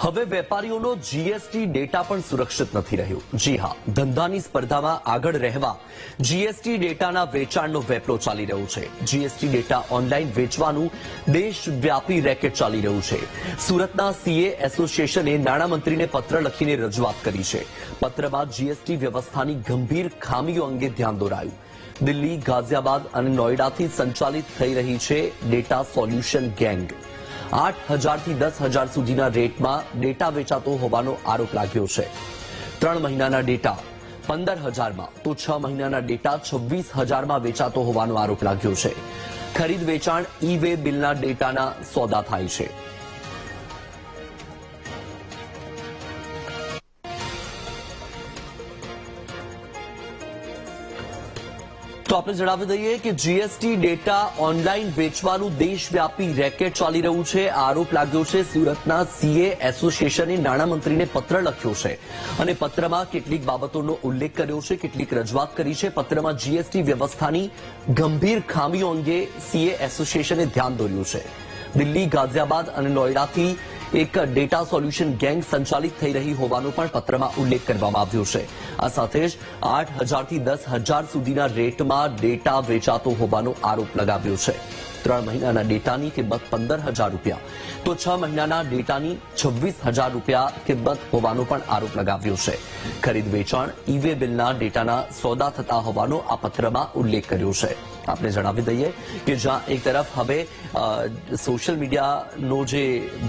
હવે વેપારીઓનો GST data પણ સુરક્ષિત નથી રહ્યો। જી હા, ધંધાની સ્પર્ધામાં આગળ રહેવા જીએસટી ડેટાના વેચાણનો વેપલો ચાલી રહ્યો છે। જીએસટી ડેટા ઓનલાઈન વેચવાનું દેશવ્યાપી રેકેટ ચાલી રહ્યું છે। સુરતના સીએ એસોસિએશને નાણામંત્રીને પત્ર લખીને રજૂઆત કરી છે। પત્રમાં જીએસટી વ્યવસ્થાની ગંભીર ખામીઓ અંગે ધ્યાન દોરાયું। દિલ્હી, ગાઝિયાબાદ અને નોઈડાથી સંચાલિત થઈ રહી છે ડેટા સોલ્યુશન ગેંગ। 8,000 થી 10,000 સુધીના રેટમાં ડેટા વેચાતો હોવાનો આરોપ લાગ્યો છે। 3 મહિનાના ડેટા 15,000માં તો 6 મહિનાના ડેટા 26,000માં વેચાતો હોવાનો આરોપ લાગ્યો છે। ખરીદ વેચાણ ઈ-વે બિલના ડેટાના સોદા થાય છે। તો આપણે જણાવી દઈએ કે જીએસટી ડેટા ઓનલાઈન વેચવાનું દેશવ્યાપી રેકેટ ચાલી રહ્યું છે। આરોપ લાગ્યો છે। સુરતના સીએ એસોસિએશને નાણામંત્રીને પત્ર લખ્યો છે અને પત્રમાં કેટલીક બાબતોનો ઉલ્લેખ કર્યો છે, કેટલીક રજૂઆત કરી છે। પત્રમાં જીએસટી વ્યવસ્થાની ગંભીર ખામીઓ અંગે સીએ એસોસિએશને ધ્યાન દોર્યું છે। દિલ્હી, ગાઝિયાબાદ અને નોઈડાથી એક ડેટા સોલ્યુશન ગેંગ સંચાલિત થઈ રહી હોવાનો પણ પત્રમાં ઉલ્લેખ કરવામાં આવ્યો છે। આ સાથે જ 8,000 થી 10,000 સુધીના રેટમાં ડેટા વેચાતો હોવાનો આરોપ લગાવ્યો છે। 3 મહિનાના ડેટાની કિંમત 15,000 રૂપિયા તો 6 મહિનાના ડેટાની 26,000 રૂપિયા કિંમત હોવાનો પણ આરોપ લગાવ્યો છે। ખરીદ વેચાણ ઈ-વે બિલના ડેટાના સોદા થતા હોવાનો આ પત્રમાં ઉલ્લેખ કર્યો છે। આપણે જણાવી દઈએ કે જ્યાં એક તરફ હવે સોશિયલ મીડિયાનો જે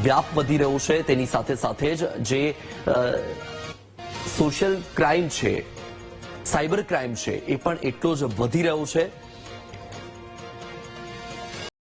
વ્યાપ વધી રહ્યો છે તેની સાથે સાથે જ જે સોશિયલ ક્રાઇમ છે, સાયબર ક્રાઇમ છે, એ પણ એટલો જ વધી રહ્યો છે।